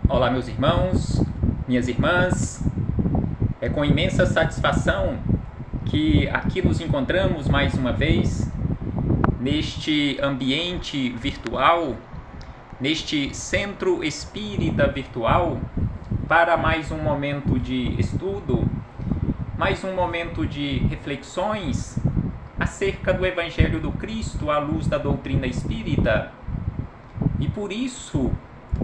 Olá, meus irmãos, minhas irmãs. É com imensa satisfação que aqui nos encontramos mais uma vez neste ambiente virtual, neste centro espírita virtual, para mais um momento de estudo, mais um momento de reflexões acerca do Evangelho do Cristo à luz da doutrina espírita. E por isso,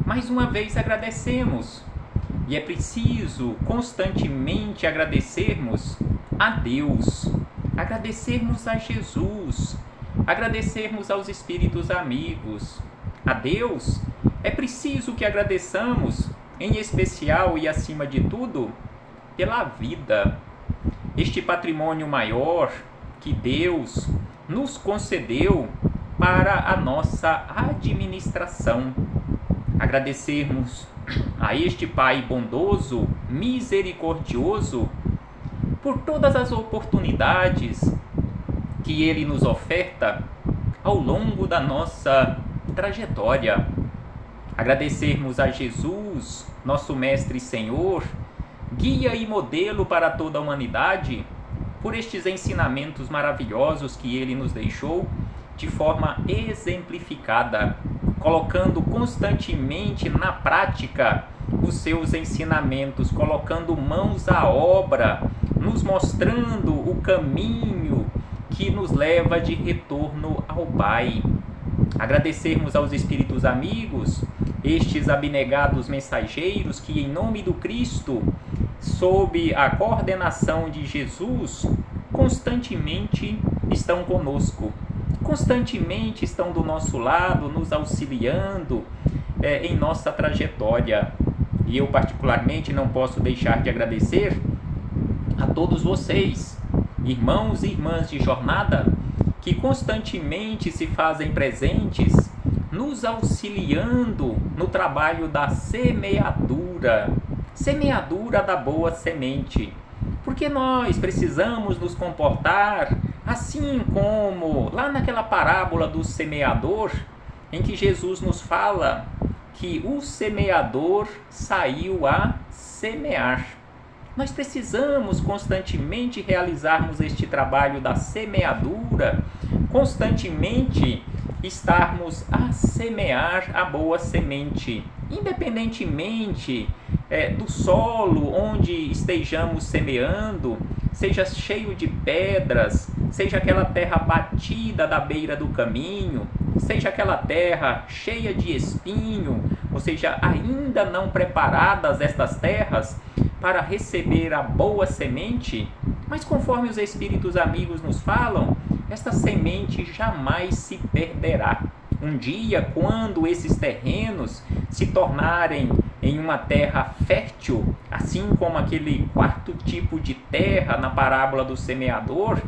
mais uma vez agradecemos. E é preciso constantemente agradecermos a Deus, agradecermos a Jesus, agradecermos aos espíritos amigos. A Deus é preciso que agradeçamos, em especial e acima de tudo, pela vida. Este patrimônio maior que Deus nos concedeu para a nossa administração. Agradecermos a este Pai bondoso, misericordioso, por todas as oportunidades que Ele nos oferta ao longo da nossa trajetória. Agradecermos a Jesus, nosso Mestre e Senhor, guia e modelo para toda a humanidade, por estes ensinamentos maravilhosos que Ele nos deixou de forma exemplificada, colocando constantemente na prática os seus ensinamentos, colocando mãos à obra, nos mostrando o caminho que nos leva de retorno ao Pai. Agradecermos aos espíritos amigos, estes abnegados mensageiros que, em nome do Cristo, sob a coordenação de Jesus, constantemente estão conosco, constantemente estão do nosso lado, nos auxiliando em nossa trajetória. E eu particularmente não posso deixar de agradecer a todos vocês, irmãos e irmãs de jornada, que constantemente se fazem presentes, nos auxiliando no trabalho da semeadura da boa semente. Porque nós precisamos nos comportar assim como lá naquela parábola do semeador, em que Jesus nos fala que o semeador saiu a semear. Nós precisamos constantemente realizarmos este trabalho da semeadura, constantemente estarmos a semear a boa semente, independentemente do solo onde estejamos semeando, seja cheio de pedras, seja aquela terra batida da beira do caminho, seja aquela terra cheia de espinho, ou seja, ainda não preparadas estas terras para receber a boa semente, mas conforme os espíritos amigos nos falam, esta semente jamais se perderá. Um dia, quando esses terrenos se tornarem em uma terra fértil, assim como aquele quarto tipo de terra na parábola do semeador,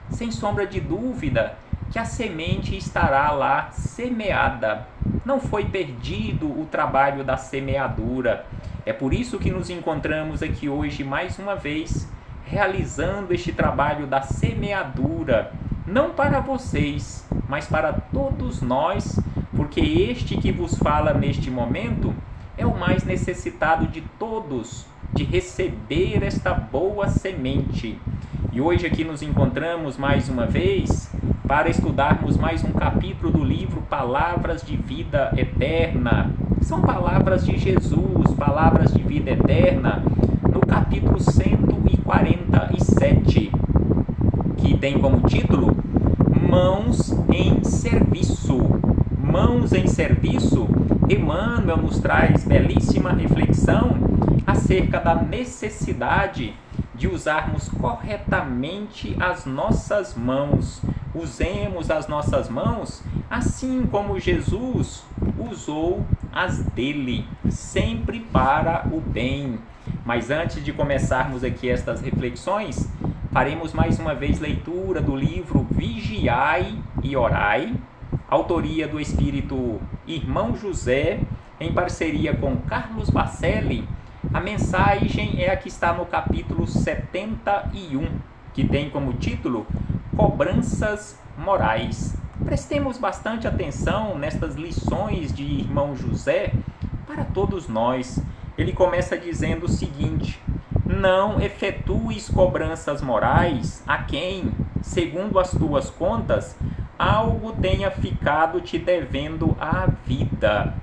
sem sombra de dúvida que a semente estará lá semeada. Não foi perdido o trabalho da semeadura. É por isso que nos encontramos aqui hoje mais uma vez, realizando este trabalho da semeadura, não para vocês, mas para todos nós, porque este que vos fala neste momento é o mais necessitado de todos, de receber esta boa semente. E hoje aqui nos encontramos mais uma vez para estudarmos mais um capítulo do livro Palavras de Vida Eterna. São palavras de Jesus, palavras de vida eterna, no capítulo 147, que tem como título Mãos em Serviço. Mãos em Serviço. Emmanuel nos traz belíssima reflexão acerca da necessidade de usarmos corretamente as nossas mãos. Usemos as nossas mãos assim como Jesus usou as dele, sempre para o bem. Mas antes de começarmos aqui estas reflexões, faremos mais uma vez leitura do livro Vigiai e Orai, autoria do espírito Irmão José, em parceria com Carlos Bacelli. A mensagem é a que está no capítulo 71, que tem como título Cobranças Morais. Prestemos bastante atenção nestas lições de Irmão José para todos nós. Ele começa dizendo o seguinte: não efetues cobranças morais a quem, segundo as tuas contas, algo tenha ficado te devendo a vida.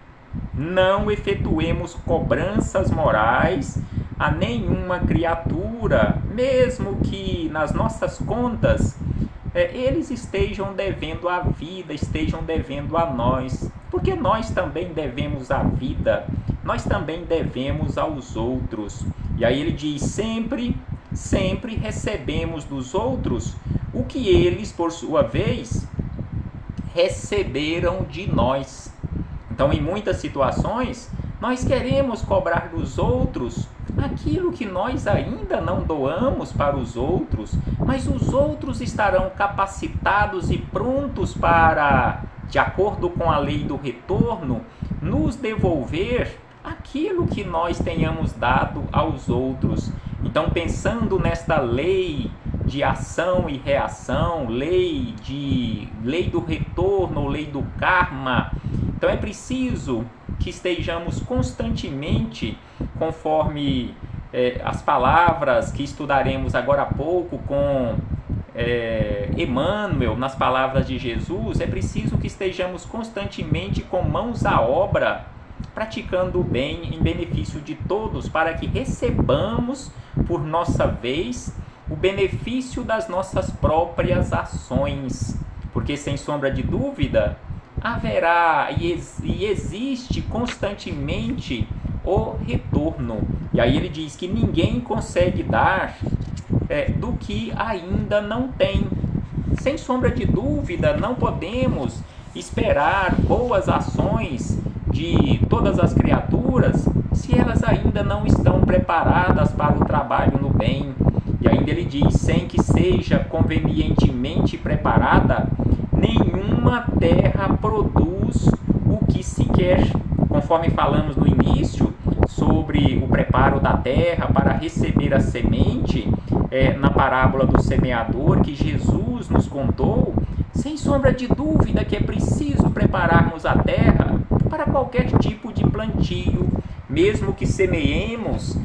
Não efetuemos cobranças morais a nenhuma criatura, mesmo que nas nossas contas eles estejam devendo a vida, estejam devendo a nós, porque nós também devemos a vida, nós também devemos aos outros. E aí ele diz: sempre recebemos dos outros o que eles, por sua vez, receberam de nós. Então, em muitas situações, nós queremos cobrar dos outros aquilo que nós ainda não doamos para os outros, mas os outros estarão capacitados e prontos para, de acordo com a lei do retorno, nos devolver aquilo que nós tenhamos dado aos outros. Então, pensando nesta lei de ação e reação, lei do retorno, lei do karma, então é preciso que estejamos constantemente, conforme as palavras que estudaremos agora há pouco com Emmanuel, nas palavras de Jesus, é preciso que estejamos constantemente com mãos à obra, praticando o bem em benefício de todos, para que recebamos, por nossa vez, o benefício das nossas próprias ações. Porque, sem sombra de dúvida, haverá e existe constantemente o retorno. E aí ele diz que ninguém consegue dar do que ainda não tem. Sem sombra de dúvida, não podemos esperar boas ações de todas as criaturas se elas ainda não estão preparadas para o trabalho no bem. E ainda ele diz: sem que seja convenientemente preparada, nenhuma terra produz o que se quer. Conforme falamos no início sobre o preparo da terra para receber a semente, na parábola do semeador que Jesus nos contou, sem sombra de dúvida que é preciso prepararmos a terra para qualquer tipo de plantio, mesmo que semeemos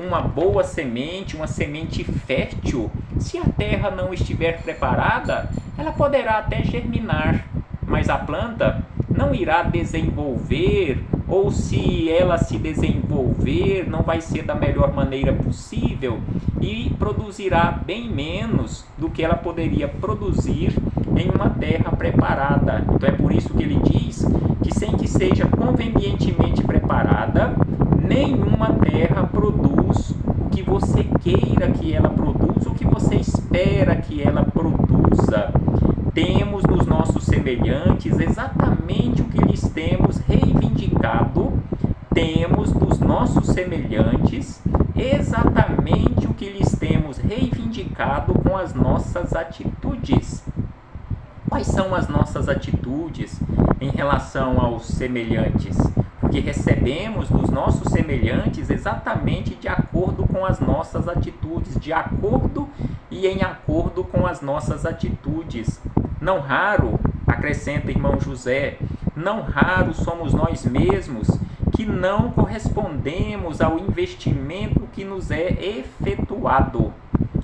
uma boa semente, uma semente fértil. Se a terra não estiver preparada, ela poderá até germinar, mas a planta não irá desenvolver, ou se ela se desenvolver, não vai ser da melhor maneira possível e produzirá bem menos do que ela poderia produzir em uma terra preparada. Então é por isso que ele diz que, sem que seja convenientemente preparada, nenhuma terra produz o que você queira que ela produza, o que você espera que ela produza. Temos nos nossos semelhantes exatamente o que lhes temos reivindicado, temos dos nossos semelhantes exatamente o que lhes temos reivindicado com as nossas atitudes. Quais são as nossas atitudes em relação aos semelhantes? Porque recebemos dos nossos semelhantes exatamente de acordo com as nossas atitudes, de acordo e em acordo com as nossas atitudes. Não raro, acrescenta irmão José, não raro somos nós mesmos que não correspondemos ao investimento que nos é efetuado.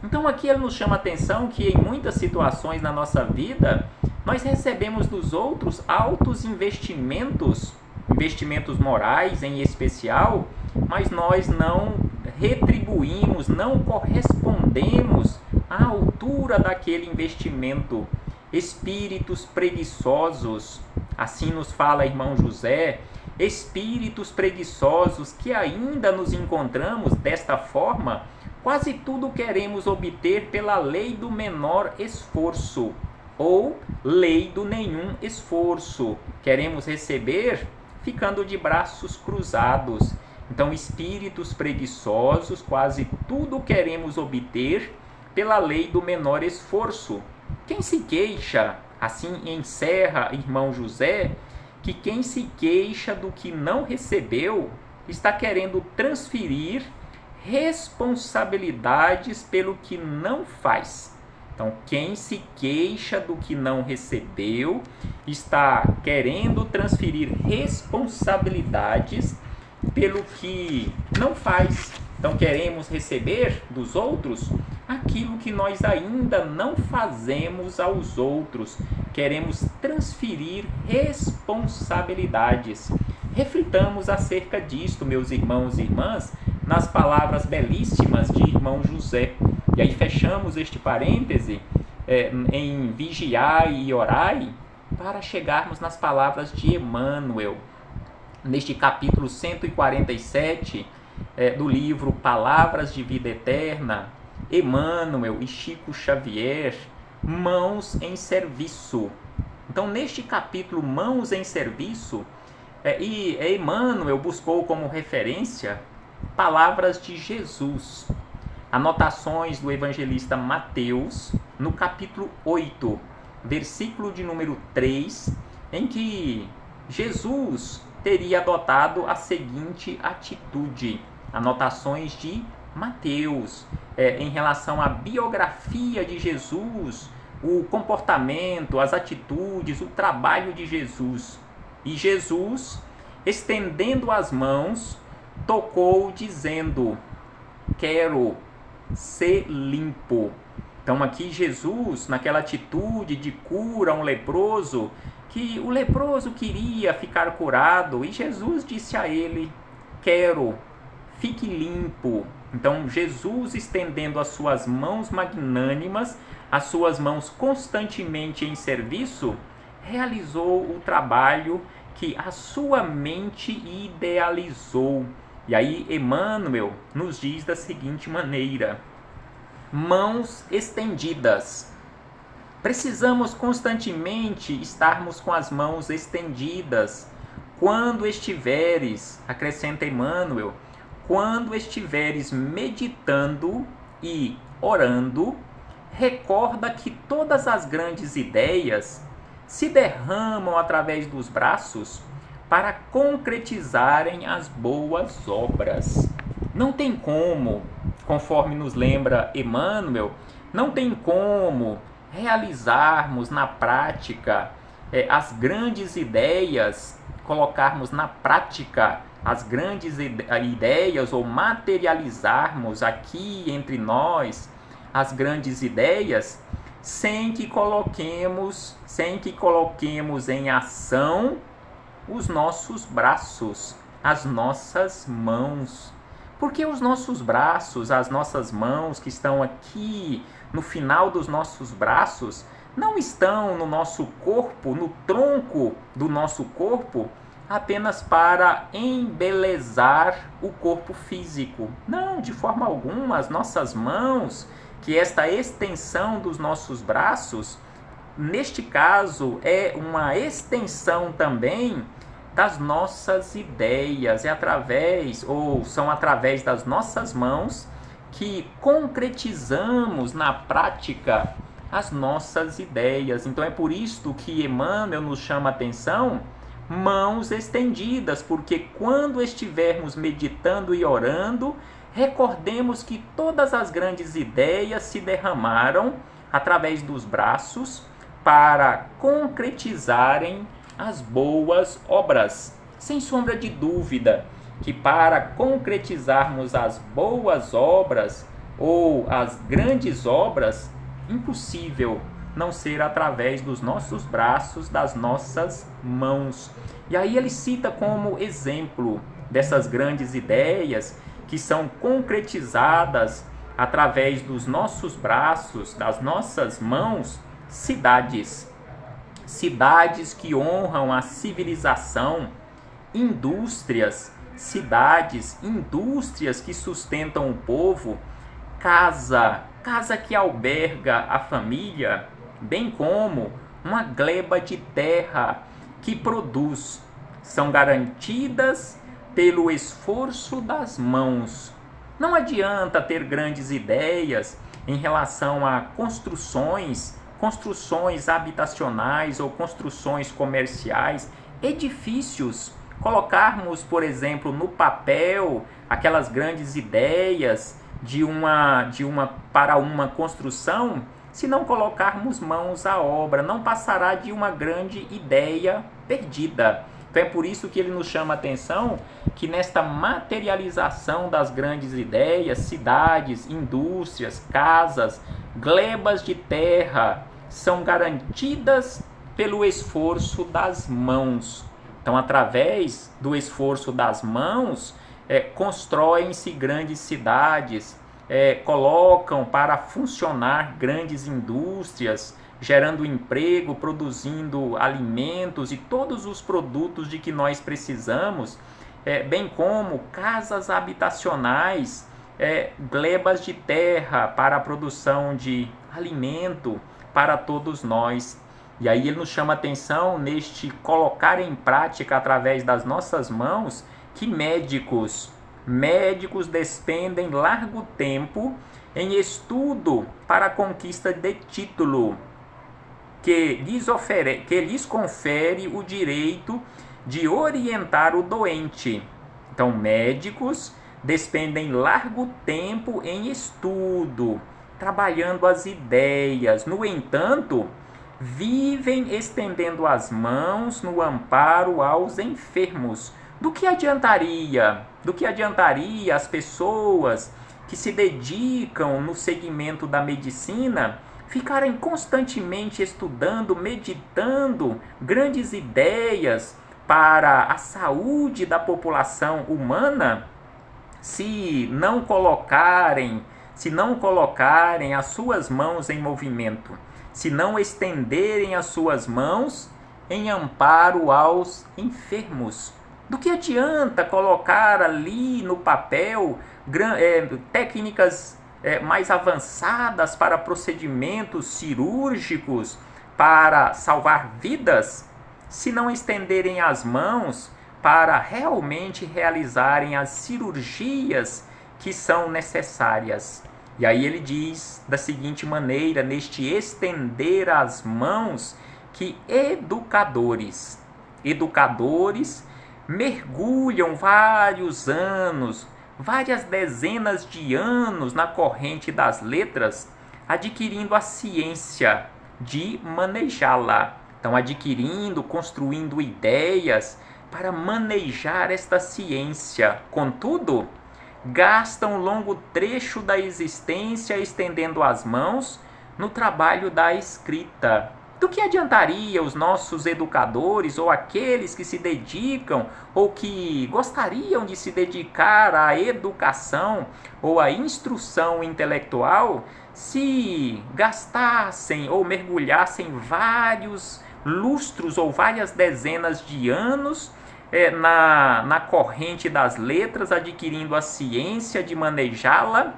Então aqui ele nos chama a atenção que em muitas situações na nossa vida, nós recebemos dos outros altos investimentos, investimentos morais em especial, mas nós não retribuímos, não correspondemos à altura daquele investimento. Espíritos preguiçosos, assim nos fala irmão José, espíritos preguiçosos que ainda nos encontramos desta forma, quase tudo queremos obter pela lei do menor esforço, ou lei do nenhum esforço. Queremos receber ficando de braços cruzados. Então, espíritos preguiçosos, quase tudo queremos obter pela lei do menor esforço. Quem se queixa, assim encerra irmão José, que quem se queixa do que não recebeu está querendo transferir responsabilidades pelo que não faz. Então, quem se queixa do que não recebeu está querendo transferir responsabilidades pelo que não faz. Então queremos receber dos outros aquilo que nós ainda não fazemos aos outros. Queremos transferir responsabilidades. Reflitamos acerca disto, meus irmãos e irmãs, nas palavras belíssimas de irmão José. E aí fechamos este parêntese em vigiai e orai, para chegarmos nas palavras de Emmanuel, neste capítulo 147 do livro Palavras de Vida Eterna. Emmanuel e Chico Xavier, mãos em serviço. Então, neste capítulo, mãos em serviço, Emmanuel buscou como referência palavras de Jesus, anotações do evangelista Mateus, no capítulo 8, versículo de número 3, em que Jesus teria adotado a seguinte atitude. Anotações de Mateus, em relação à biografia de Jesus, o comportamento, as atitudes, o trabalho de Jesus. E Jesus, estendendo as mãos, tocou dizendo: quero ser limpo. Então aqui Jesus, naquela atitude de cura a um leproso, que o leproso queria ficar curado, e Jesus disse a ele: quero, fique limpo. Então Jesus, estendendo as suas mãos magnânimas, as suas mãos constantemente em serviço, realizou o trabalho que a sua mente idealizou. E aí Emmanuel nos diz da seguinte maneira: mãos estendidas. Precisamos constantemente estarmos com as mãos estendidas. Quando estiveres, acrescenta Emmanuel, quando estiveres meditando e orando, recorda que todas as grandes ideias se derramam através dos braços para concretizarem as boas obras. Não tem como, conforme nos lembra Emmanuel, não tem como realizarmos na prática as grandes ideias, colocarmos na prática as grandes ideias, ou materializarmos aqui entre nós as grandes ideias, sem que coloquemos em ação os nossos braços, as nossas mãos. Porque os nossos braços, as nossas mãos que estão aqui no final dos nossos braços, não estão no nosso corpo, no tronco do nosso corpo, apenas para embelezar o corpo físico. Não, de forma alguma. As nossas mãos, que esta extensão dos nossos braços, neste caso, é uma extensão também das nossas ideias. São através das nossas mãos que concretizamos na prática as nossas ideias. Então é por isto que Emmanuel nos chama a atenção, mãos estendidas, porque quando estivermos meditando e orando, recordemos que todas as grandes ideias se derramaram através dos braços para concretizarem as boas obras. Sem sombra de dúvida que para concretizarmos as boas obras ou as grandes obras, impossível não ser através dos nossos braços, das nossas mãos. E aí ele cita como exemplo dessas grandes ideias que são concretizadas através dos nossos braços, das nossas mãos, cidades. Cidades que honram a civilização, indústrias, indústrias que sustentam o povo, casa que alberga a família, bem como uma gleba de terra que produz. São garantidas pelo esforço das mãos. Não adianta ter grandes ideias em relação a construções habitacionais ou construções comerciais, edifícios, colocarmos, por exemplo, no papel aquelas grandes ideias para uma construção, se não colocarmos mãos à obra, não passará de uma grande ideia perdida. Então é por isso que ele nos chama a atenção que nesta materialização das grandes ideias, cidades, indústrias, casas, glebas de terra são garantidas pelo esforço das mãos. Então, através do esforço das mãos, constroem-se grandes cidades, colocam para funcionar grandes indústrias, gerando emprego, produzindo alimentos e todos os produtos de que nós precisamos, bem como casas habitacionais, glebas de terra para a produção de alimento para todos nós. E aí ele nos chama a atenção neste colocar em prática através das nossas mãos que médicos despendem largo tempo em estudo para a conquista de título que lhes confere o direito de orientar o doente. Então, médicos despendem largo tempo em estudo, trabalhando as ideias. No entanto, vivem estendendo as mãos no amparo aos enfermos. Do que adiantaria as pessoas que se dedicam no segmento da medicina ficarem constantemente estudando, meditando grandes ideias para a saúde da população humana, se não colocarem as suas mãos em movimento, se não estenderem as suas mãos em amparo aos enfermos? Do que adianta colocar ali no papel técnicas mais avançadas para procedimentos cirúrgicos para salvar vidas, se não estenderem as mãos para realmente realizarem as cirurgias que são necessárias? E aí ele diz da seguinte maneira, neste estender as mãos, que educadores mergulham vários anos, várias dezenas de anos na corrente das letras, adquirindo a ciência de manejá-la. Então, construindo ideias para manejar esta ciência. Contudo, gastam longo trecho da existência estendendo as mãos no trabalho da escrita. Do que adiantaria os nossos educadores ou aqueles que se dedicam ou que gostariam de se dedicar à educação ou à instrução intelectual se gastassem ou mergulhassem vários lustros ou várias dezenas de anos na corrente das letras, adquirindo a ciência de manejá-la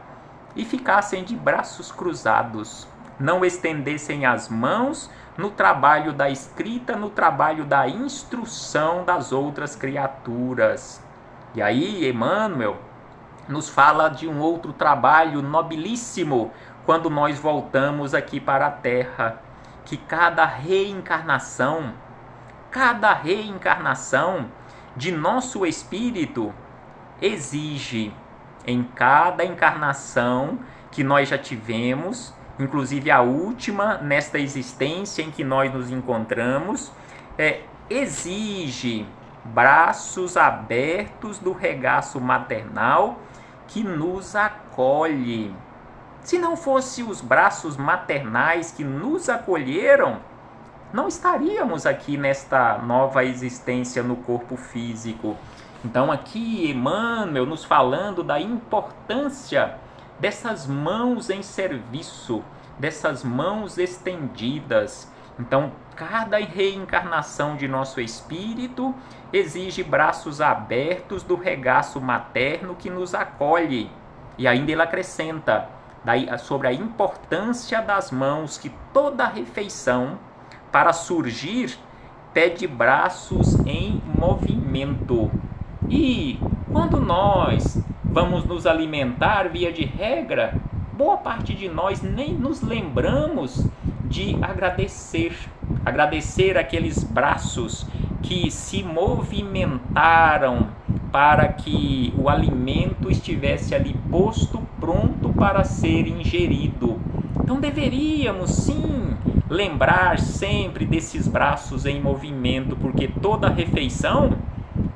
e ficassem de braços cruzados, não estendessem as mãos no trabalho da escrita, no trabalho da instrução das outras criaturas. E aí Emmanuel nos fala de um outro trabalho nobilíssimo quando nós voltamos aqui para a Terra, que cada reencarnação de nosso espírito exige, em cada encarnação que nós já tivemos, inclusive a última, nesta existência em que nós nos encontramos, exige braços abertos do regaço maternal que nos acolhe. Se não fosse os braços maternais que nos acolheram, não estaríamos aqui nesta nova existência no corpo físico. Então aqui Emmanuel nos falando da importância dessas mãos em serviço, dessas mãos estendidas. Então, cada reencarnação de nosso espírito exige braços abertos do regaço materno que nos acolhe. E ainda ele acrescenta sobre a importância das mãos, que toda refeição, para surgir, pede braços em movimento. E quando nós vamos nos alimentar, via de regra, boa parte de nós nem nos lembramos de agradecer aqueles braços que se movimentaram para que o alimento estivesse ali posto, pronto para ser ingerido. Então deveríamos sim lembrar sempre desses braços em movimento, porque toda refeição,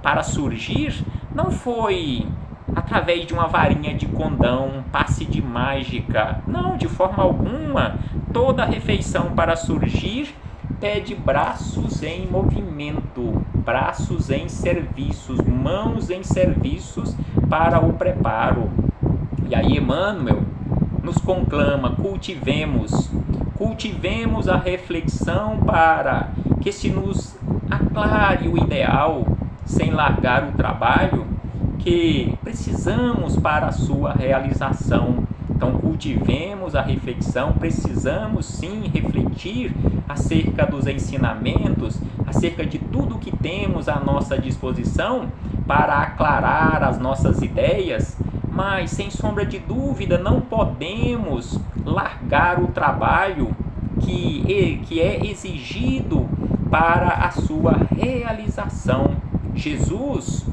para surgir, não foi através de uma varinha de condão, um passe de mágica. Não, de forma alguma. Toda refeição para surgir pede braços em movimento, braços em serviços, mãos em serviços para o preparo. E aí Emmanuel nos conclama: cultivemos a reflexão para que se nos aclare o ideal, sem largar o trabalho que precisamos para a sua realização. Então cultivemos a reflexão, precisamos sim refletir acerca dos ensinamentos, acerca de tudo que temos à nossa disposição para aclarar as nossas ideias, mas sem sombra de dúvida não podemos largar o trabalho que é exigido para a sua realização. Jesus,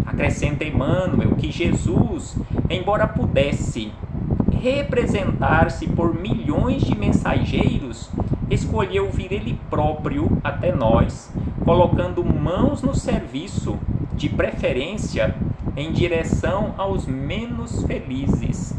acrescenta Emmanuel, que Jesus, embora pudesse representar-se por milhões de mensageiros, escolheu vir ele próprio até nós, colocando mãos no serviço, de preferência em direção aos menos felizes.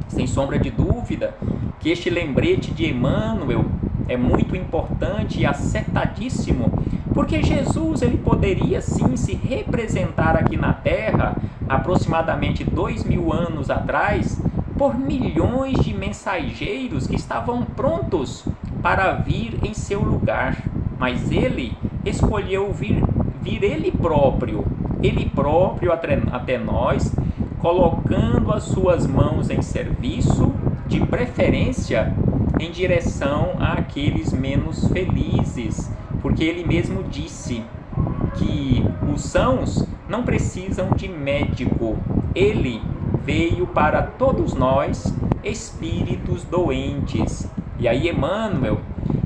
Sem sombra de dúvida que este lembrete de Emmanuel é muito importante e acertadíssimo, porque Jesus ele poderia sim se representar aqui na Terra, aproximadamente 2000 anos atrás, por milhões de mensageiros que estavam prontos para vir em seu lugar, mas ele escolheu vir ele próprio até nós, colocando as suas mãos em serviço, de preferência em direção àqueles menos felizes, porque ele mesmo disse que os sãos não precisam de médico, ele veio para todos nós, espíritos doentes. E aí Emmanuel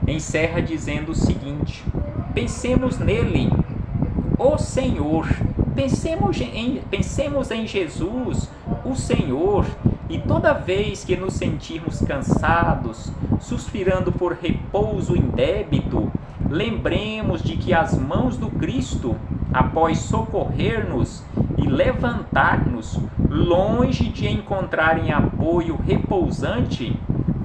encerra dizendo o seguinte: pensemos nele, o Senhor, pensemos em Jesus, o Senhor, e toda vez que nos sentirmos cansados, suspirando por repouso indébito, lembremos de que as mãos do Cristo, após socorrer-nos e levantar-nos, longe de encontrarem apoio repousante,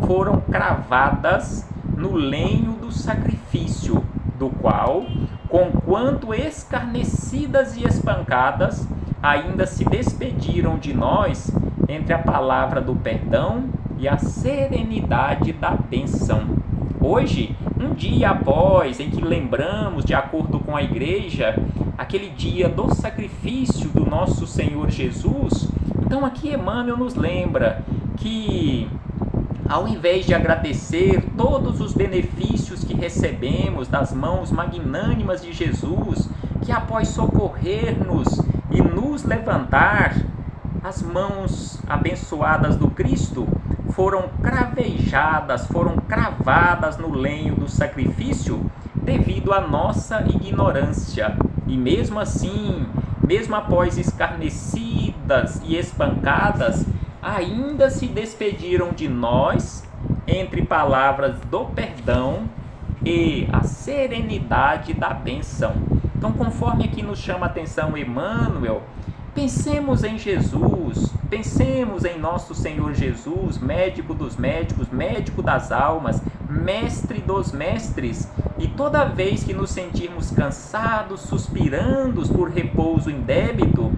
foram cravadas no lenho do sacrifício, do qual, conquanto escarnecidas e espancadas, ainda se despediram de nós entre a palavra do perdão e a serenidade da bênção. Hoje, um dia após em que lembramos, de acordo com a Igreja, aquele dia do sacrifício do nosso Senhor Jesus, então aqui Emmanuel nos lembra que, ao invés de agradecer todos os benefícios que recebemos das mãos magnânimas de Jesus, que após socorrer-nos e nos levantar, as mãos abençoadas do Cristo foram cravejadas, foram cravadas no lenho do sacrifício devido à nossa ignorância. E mesmo assim, mesmo após escarnecidas e espancadas, ainda se despediram de nós entre palavras do perdão e a serenidade da bênção. Então, conforme aqui nos chama a atenção Emmanuel, pensemos em Jesus, pensemos em nosso Senhor Jesus, médico dos médicos, médico das almas, mestre dos mestres, e toda vez que nos sentirmos cansados, suspirando por repouso indébito,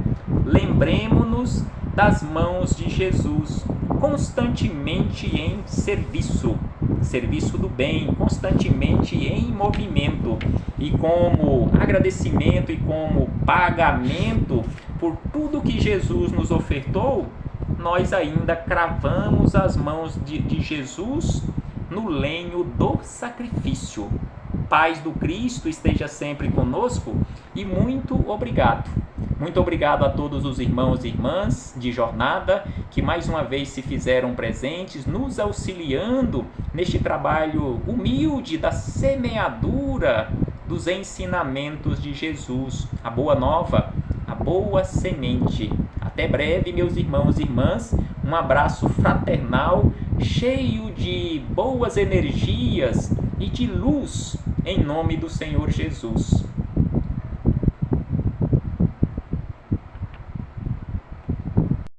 lembremos-nos das mãos de Jesus, constantemente em serviço do bem, constantemente em movimento, e como agradecimento e como pagamento por tudo que Jesus nos ofertou, nós ainda cravamos as mãos de Jesus no lenho do sacrifício. Paz do Cristo esteja sempre conosco e muito obrigado. Muito obrigado a todos os irmãos e irmãs de jornada que mais uma vez se fizeram presentes, nos auxiliando neste trabalho humilde da semeadura dos ensinamentos de Jesus, a boa nova, a boa semente. Até breve, meus irmãos e irmãs, um abraço fraternal, cheio de boas energias e de luz em nome do Senhor Jesus.